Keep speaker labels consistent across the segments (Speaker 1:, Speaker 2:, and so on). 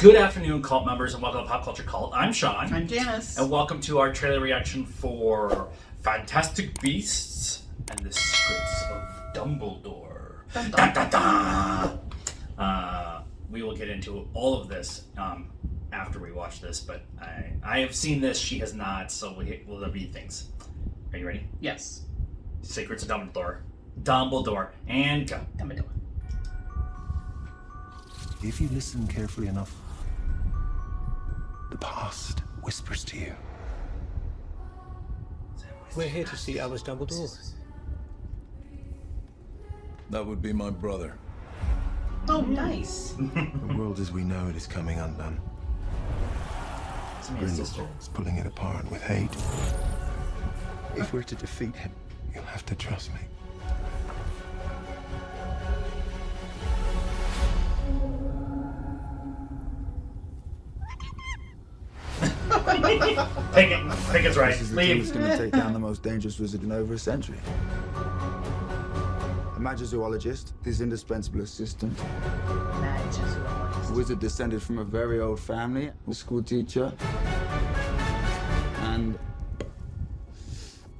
Speaker 1: Good afternoon, cult members, and welcome to Pop Culture Cult. I'm Sean.
Speaker 2: I'm Janice.
Speaker 1: And welcome to our trailer reaction for Fantastic Beasts and the Secrets of Dumbledore.
Speaker 2: Dun, dun,
Speaker 1: Dun, dun, dun. We will get into all of this after we watch this, but I have seen this, she has not, so we'll read things. Are you ready?
Speaker 2: Yes.
Speaker 1: Secrets of Dumbledore, and go.
Speaker 2: Dumbledore.
Speaker 3: If you listen carefully enough, the past whispers to you.
Speaker 4: We're here to see Albus Dumbledore.
Speaker 5: That would be my brother.
Speaker 2: Oh, nice.
Speaker 3: The world as we know it is coming undone.
Speaker 1: It's me, his sister.
Speaker 3: Grindelwald's pulling it apart with hate. If we're to defeat him, you'll have to trust me.
Speaker 1: Pickett's right.
Speaker 6: This is the team
Speaker 1: Leave.
Speaker 6: that's going to take down the most dangerous wizard in over a century. A magizoologist, his indispensable assistant. A wizard descended from a very old family, a school teacher, and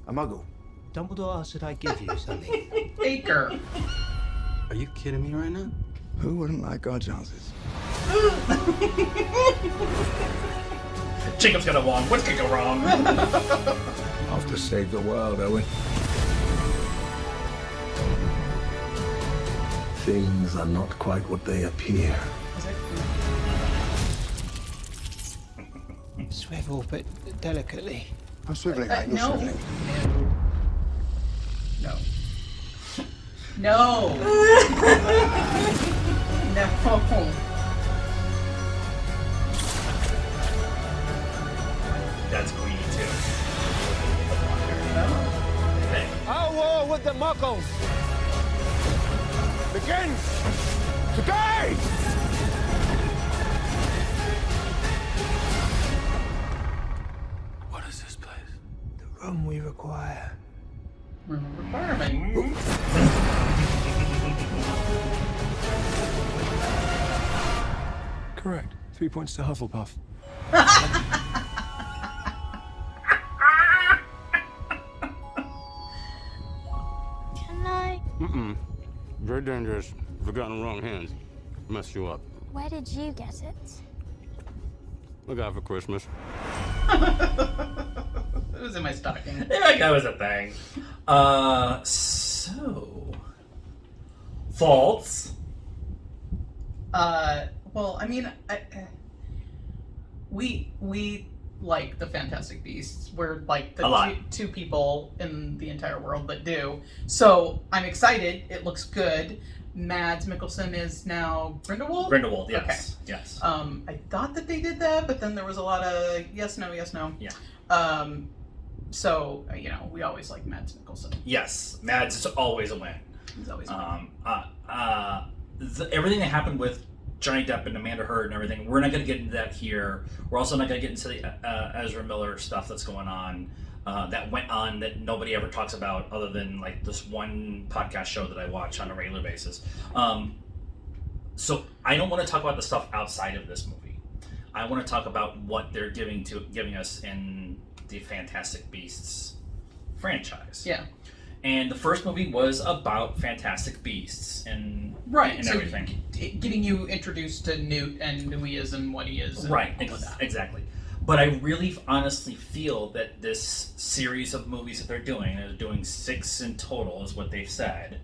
Speaker 6: a muggle.
Speaker 4: Dumbledore asked that I give you something.
Speaker 2: Baker.
Speaker 6: Are you kidding me right now? Who wouldn't like our chances?
Speaker 1: Jacob's got a wand. What could go wrong?
Speaker 5: Off to save the world, are we? Things are not quite what they appear.
Speaker 4: Swivel, but delicately.
Speaker 6: I'm swiveling, mate. You're
Speaker 2: No.
Speaker 6: swiveling.
Speaker 2: No. No. No.
Speaker 1: That's Queenie too. Hey.
Speaker 4: Our war with the Muggles begins today!
Speaker 3: What is this place?
Speaker 4: The room we require.
Speaker 2: Requirement.
Speaker 3: Correct. 3 points to Hufflepuff.
Speaker 7: Can I?
Speaker 8: Very dangerous. If it got in the wrong hands, mess you up.
Speaker 7: Where did you get it?
Speaker 8: I got it for Christmas.
Speaker 2: It was in my stocking.
Speaker 1: Yeah, that was a thing. So faults.
Speaker 2: Well, I mean, we like the Fantastic Beasts. We're like
Speaker 1: A lot.
Speaker 2: the two people in the entire world that do. So I'm excited. It looks good. Mads Mikkelsen is now Grindelwald.
Speaker 1: Grindelwald, yes, yes.
Speaker 2: I thought that they did that, but then there was a lot of yes, no.
Speaker 1: Yeah.
Speaker 2: So you know, we always like Mads Mikkelsen.
Speaker 1: Yes, Mads is always a win.
Speaker 2: He's always a win.
Speaker 1: Everything that happened with Johnny Depp and Amanda Heard and everything, we're not going to get into that here. We're also not going to get into the Ezra Miller stuff that's going on, that went on that nobody ever talks about other than like this one podcast show that I watch on a regular basis. So I don't want to talk about the stuff outside of this movie. I want to talk about what they're giving us in the Fantastic Beasts franchise.
Speaker 2: Yeah.
Speaker 1: And the first movie was about Fantastic Beasts and
Speaker 2: Right.
Speaker 1: and everything.
Speaker 2: Getting you introduced to Newt and who he is and what he is. And
Speaker 1: Right,
Speaker 2: all of that.
Speaker 1: exactly. But I really honestly feel that this series of movies that they're doing 6 in total is what they've said,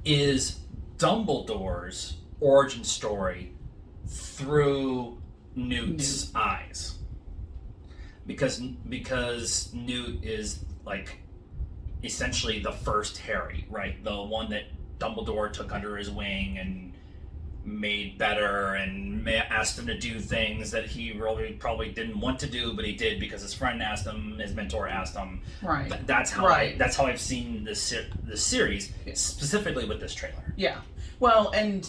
Speaker 1: is Dumbledore's origin story through Newt's eyes. Because Newt is like essentially the first Harry, right? The one that Dumbledore took under his wing and made better and asked him to do things that he really probably didn't want to do, but he did because his friend asked him, his mentor asked him.
Speaker 2: Right.
Speaker 1: That's how
Speaker 2: Right.
Speaker 1: that's how I've seen this series, specifically with this trailer.
Speaker 2: Yeah. Well, and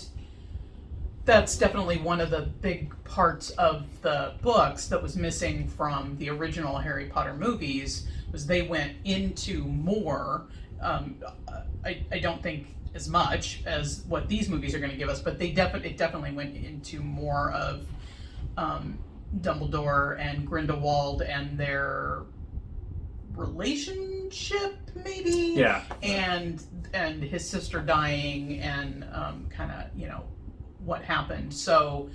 Speaker 2: that's definitely one of the big parts of the books that was missing from the original Harry Potter movies was they went into more. I don't think as much as what these movies are going to give us, but it definitely went into more of Dumbledore and Grindelwald and their relationship, maybe.
Speaker 1: Yeah.
Speaker 2: And his sister dying and kind of, you know, what happened. So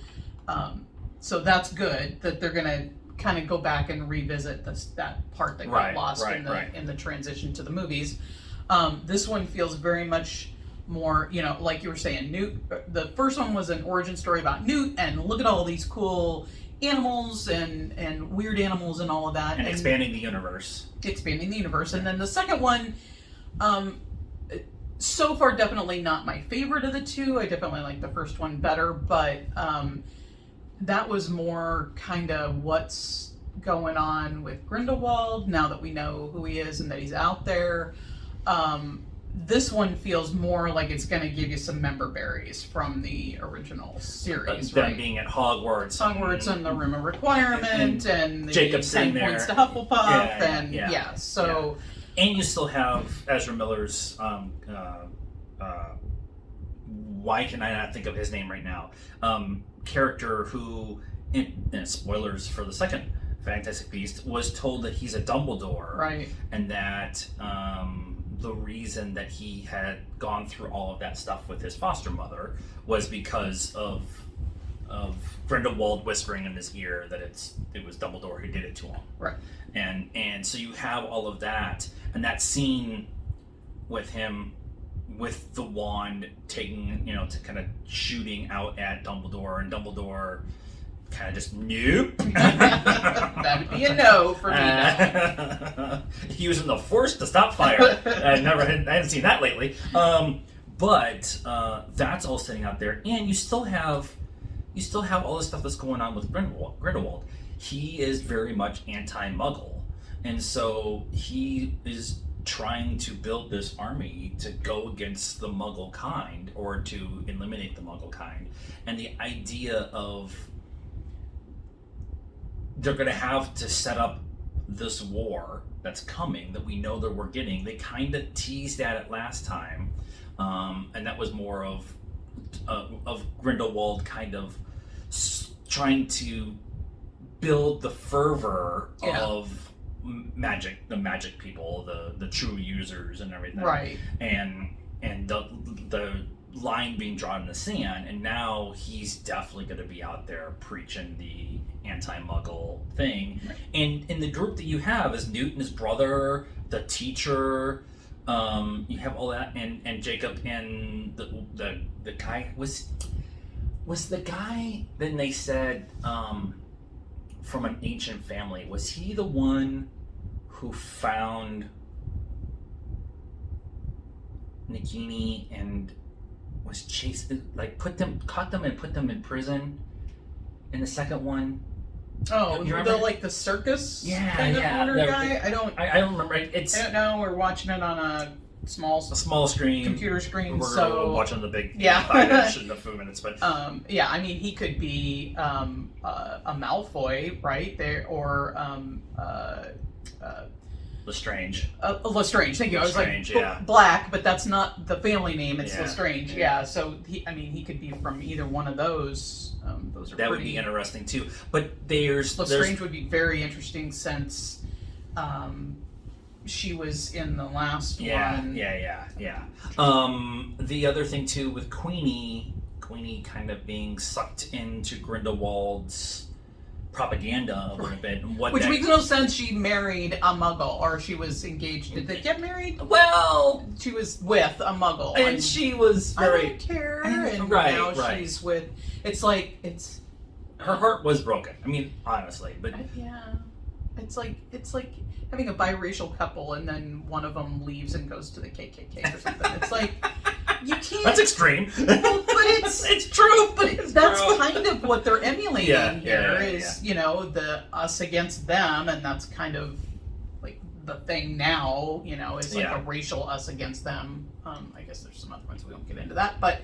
Speaker 2: so that's good that they're gonna kind of go back and revisit that part that got lost in the transition to the movies. This one feels very much more, you know, like you were saying, Newt. The first one was an origin story about Newt, and look at all these cool animals and weird animals and all of that,
Speaker 1: and expanding the universe.
Speaker 2: And then the second one, so far definitely not my favorite of the two. I definitely like the first one better, but that was more kind of what's going on with Grindelwald now that we know who he is and that he's out there. This one feels more like it's going to give you some member berries from the original series,
Speaker 1: Them being at Hogwarts
Speaker 2: and the Room of Requirement and the
Speaker 1: Jacob sitting
Speaker 2: 10
Speaker 1: there.
Speaker 2: points to Hufflepuff and
Speaker 1: and you still have Ezra Miller's why can I not think of his name right now? Character who, in spoilers for the second Fantastic Beast, was told that he's a Dumbledore,
Speaker 2: right?
Speaker 1: And that the reason that he had gone through all of that stuff with his foster mother was because of Grindelwald whispering in his ear that it was Dumbledore who did it to him,
Speaker 2: right?
Speaker 1: And so you have all of that, and that scene with him with the wand taking, you know, to kind of shooting out at Dumbledore, and Dumbledore kind of just nope.
Speaker 2: That'd be a no for me.
Speaker 1: Using the Force to stop fire. I hadn't seen that lately. But that's all sitting out there, and you still have all the stuff that's going on with Grindelwald. He is very much anti-Muggle, and so he is trying to build this army to go against the Muggle kind, or to eliminate the Muggle kind. And the idea of they're going to have to set up this war that's coming, that we know that we're getting. They kind of teased at it last time, and that was more of Grindelwald kind of trying to build the fervor of the magic people, the true users and everything,
Speaker 2: right?
Speaker 1: And the line being drawn in the sand, and now he's definitely going to be out there preaching the anti-Muggle thing. Right. And in the group that you have is Newt and his brother, the teacher. You have all that, and Jacob, and the guy was the guy. Then they said from an ancient family. Was he the one who found Nagini and was chased, like caught them and put them in prison in the second one?
Speaker 2: Oh, the circus owner guy? I don't
Speaker 1: remember.
Speaker 2: I don't know. We're watching it on a small
Speaker 1: screen,
Speaker 2: computer screen.
Speaker 1: We're watching the big 5-inch in a few minutes, but
Speaker 2: I mean, he could be a Malfoy, right there, or
Speaker 1: Lestrange.
Speaker 2: Lestrange. Thank you.
Speaker 1: Lestrange,
Speaker 2: I was like Black, but that's not the family name. It's Lestrange.
Speaker 1: Yeah.
Speaker 2: So he could be from either one of those. Those are
Speaker 1: that would be interesting too. But
Speaker 2: Lestrange would be very interesting since she was in the last one.
Speaker 1: Yeah. The other thing too with Queenie kind of being sucked into Grindelwald's propaganda a little bit.
Speaker 2: Which makes no sense. She married a Muggle, or she was engaged. Did they get married?
Speaker 1: Well,
Speaker 2: she was with a Muggle,
Speaker 1: and she was very.
Speaker 2: I don't care. And now she's with. It's like
Speaker 1: her heart was broken. I mean, honestly, but
Speaker 2: it's like having a biracial couple, and then one of them leaves and goes to the KKK or something. It's like you can't.
Speaker 1: That's extreme.
Speaker 2: Well, but it's true. But that's kind of what they're emulating here. Is you know, the us against them, and that's kind of like the thing now. You know, is like a racial us against them. I guess there's some other ones, we won't get into that, but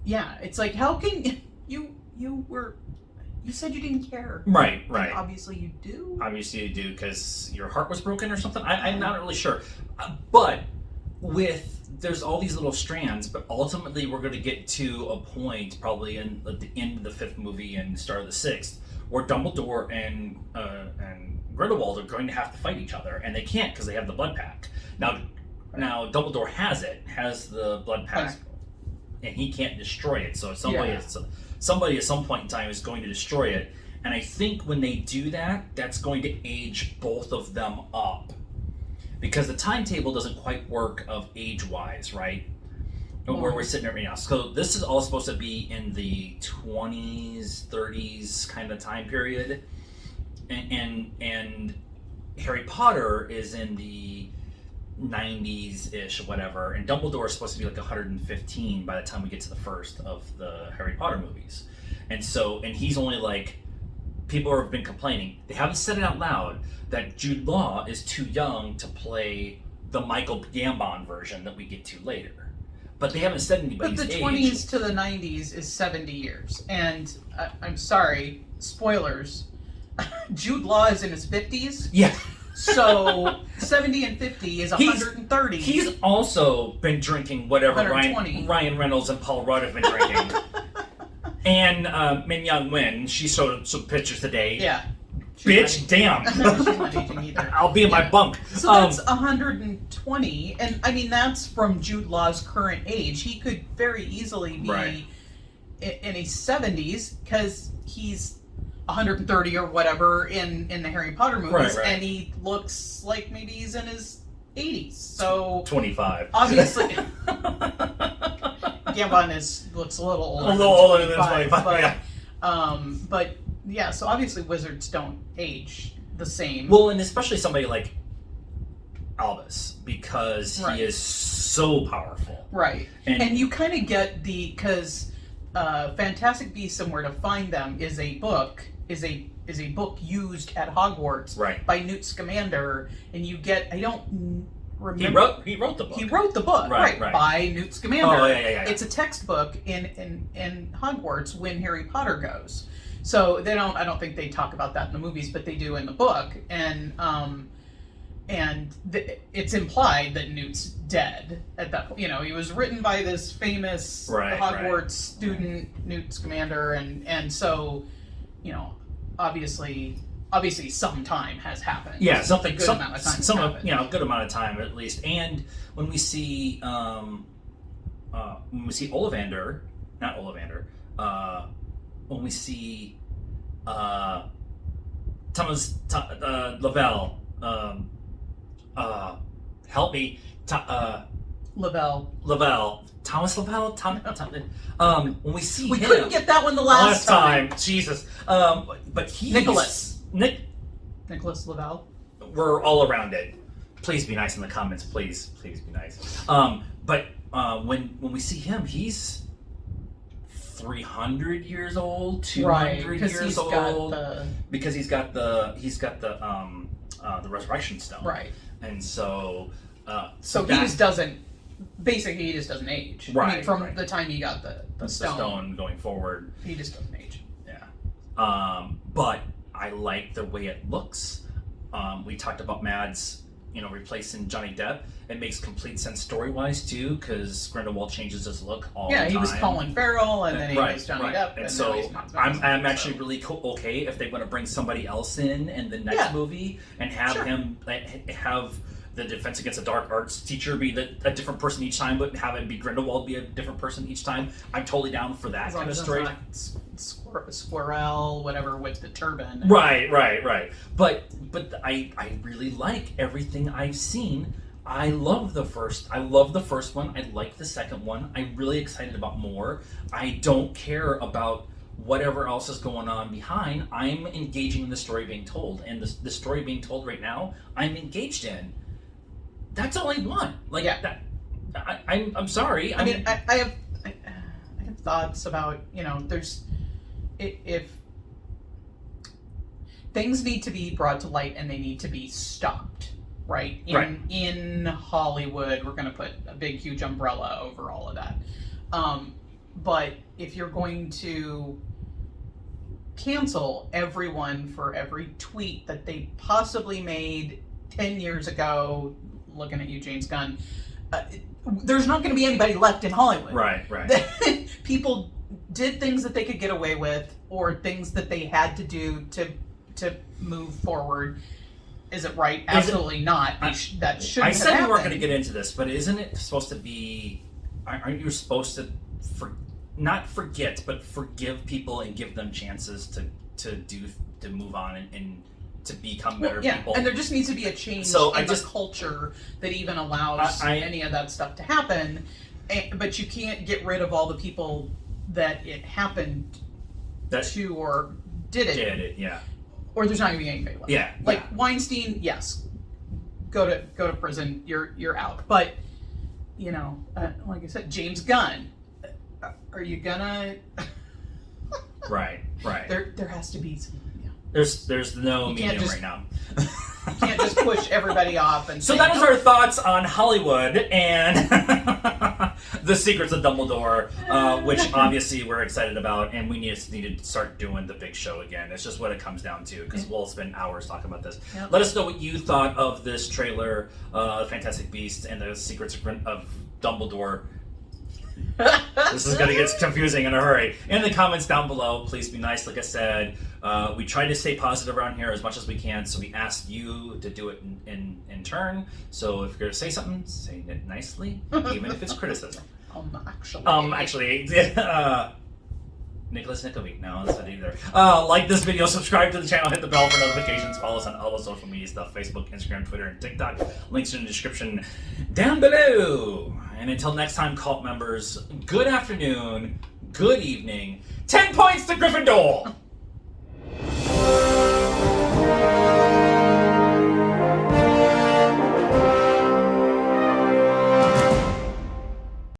Speaker 2: it's like, how can you said you didn't care.
Speaker 1: Right.
Speaker 2: Obviously you do.
Speaker 1: Obviously you do, because your heart was broken or something. I'm not really sure. But with there's all these little strands, but ultimately we're going to get to a point probably at the end of the 5th movie and start of the 6th where Dumbledore and Grindelwald are going to have to fight each other, and they can't because they have the blood pact. Now Dumbledore has the blood pact, and he can't destroy it. So somebody at some point in time is going to destroy it. And I think when they do that, that's going to age both of them up. Because the timetable doesn't quite work of age-wise, right? Where we're sitting right now. So this is all supposed to be in the 20s, 30s kind of time period. And Harry Potter is in the 90s-ish, whatever. And Dumbledore is supposed to be like 115 by the time we get to the first of the Harry Potter movies. And he's only like... People have been complaining. They haven't said it out loud that Jude Law is too young to play the Michael Gambon version that we get to later. But they haven't said anybody's age.
Speaker 2: But the 20s to the 90s is 70 years. And I'm sorry, spoilers, Jude Law is in his 50s.
Speaker 1: Yeah.
Speaker 2: So 70 and 50 is 130.
Speaker 1: He's also been drinking whatever Ryan Reynolds and Paul Rudd have been drinking. And Min Young Wen, she showed some pictures today.
Speaker 2: Yeah.
Speaker 1: Bitch, damn.
Speaker 2: She's not aging either.
Speaker 1: I'll be in my bunk.
Speaker 2: So that's 120, and I mean that's from Jude Law's current age. He could very easily be in his 70s because he's 130 or whatever in the Harry Potter movies, and he looks like maybe he's in his 80s. So
Speaker 1: 25.
Speaker 2: Obviously. Gambon looks a little older.
Speaker 1: A little older than 25,
Speaker 2: but,
Speaker 1: yeah.
Speaker 2: But yeah, so obviously wizards don't age the same.
Speaker 1: Well, and especially somebody like Albus, because he is so powerful.
Speaker 2: Right. And you kind of get because Fantastic Beasts and Where to Find Them is a book used at Hogwarts by Newt Scamander, and you get I don't remember
Speaker 1: he wrote the book.
Speaker 2: He wrote the book, right. By Newt Scamander.
Speaker 1: Oh, yeah.
Speaker 2: It's a textbook in Hogwarts when Harry Potter goes. So I don't think they talk about that in the movies, but they do in the book. And it's implied that Newt's dead at that point. You know, he was written by this famous Hogwarts student, Newt Scamander, and so, you know, obviously some time has happened.
Speaker 1: Yeah,
Speaker 2: a good amount of time.
Speaker 1: A good amount of time at least. And when we see Ollivander, not Ollivander, when we see Thomas Lavelle, help me,
Speaker 2: Lavelle.
Speaker 1: Thomas Lavelle? When we see
Speaker 2: we
Speaker 1: him...
Speaker 2: We couldn't get that one the last time.
Speaker 1: Jesus. But he's...
Speaker 2: Nicholas Lavelle.
Speaker 1: We're all around it. Please be nice in the comments. Please be nice. But when we see him, he's 300 years old, 200 years old, because he's got the resurrection stone,
Speaker 2: right?
Speaker 1: And so
Speaker 2: he just doesn't. Basically, he just doesn't age.
Speaker 1: Right.
Speaker 2: I mean, from the time he got the stone
Speaker 1: going forward,
Speaker 2: he just doesn't age.
Speaker 1: Yeah. But I like the way it looks. We talked about Mads, replacing Johnny Depp. It makes complete sense story-wise too, because Grindelwald changes his look all the time.
Speaker 2: Yeah, he was Colin Farrell, and then he was Johnny Depp,
Speaker 1: and so I'm actually really okay if they want to bring somebody else in the next movie and have him have the Defense Against the Dark Arts teacher be a different person each time, but have it be Grindelwald be a different person each time. I'm totally down for that kind of story.
Speaker 2: Squirrel, whatever, with the turban.
Speaker 1: Right. But I really like everything I've seen. I love the first one. I like the second one. I'm really excited about more. I don't care about whatever else is going on behind. I'm engaging in the story being told, and the story being told right now, I'm engaged in. That's all I want. I'm sorry.
Speaker 2: I mean, I have thoughts about, there's if things need to be brought to light and they need to be stopped, right? In Hollywood, we're going to put a big, huge umbrella over all of that. But if you're going to cancel everyone for every tweet that they possibly made 10 years ago, looking at you, James Gunn, there's not going to be anybody left in Hollywood.
Speaker 1: Right.
Speaker 2: People did things that they could get away with, or things that they had to do to move forward. Is it right? Absolutely not. That shouldn't have happened.
Speaker 1: I said we weren't going to get into this, but isn't it supposed to be? Aren't you supposed to not forget, but forgive people and give them chances to move on and to become better people?
Speaker 2: And there just needs to be a change in the culture that even allows any of that stuff to happen. But you can't get rid of all the people that it happened to or did it.
Speaker 1: Yeah.
Speaker 2: Or there's not going to be anybody left.
Speaker 1: Yeah.
Speaker 2: Like Weinstein, yes, go to prison. You're out. But like I said, James Gunn, are you gonna?
Speaker 1: Right.
Speaker 2: There has to be some. Yeah.
Speaker 1: There's no medium right now.
Speaker 2: You can't just push everybody off and.
Speaker 1: So that is our thoughts on Hollywood and the Secrets of Dumbledore, which obviously we're excited about, and we need to start doing the big show again. It's just what it comes down to, because we'll spend hours talking about this. Yep. Let us know what you thought of this trailer, Fantastic Beasts and the Secrets of Dumbledore. This is going to get confusing in a hurry. In the comments down below, please be nice. Like I said, we try to stay positive around here as much as we can, so we ask you to do it in turn. So if you're going to say something, say it nicely, even if it's criticism. Actually, Nicholas Nickovic. No, that's not either. Like this video, subscribe to the channel, hit the bell for notifications, follow us on all the social media stuff, Facebook, Instagram, Twitter, and TikTok. Links in the description down below. And until next time, cult members, good afternoon, good evening. 10 points to Gryffindor!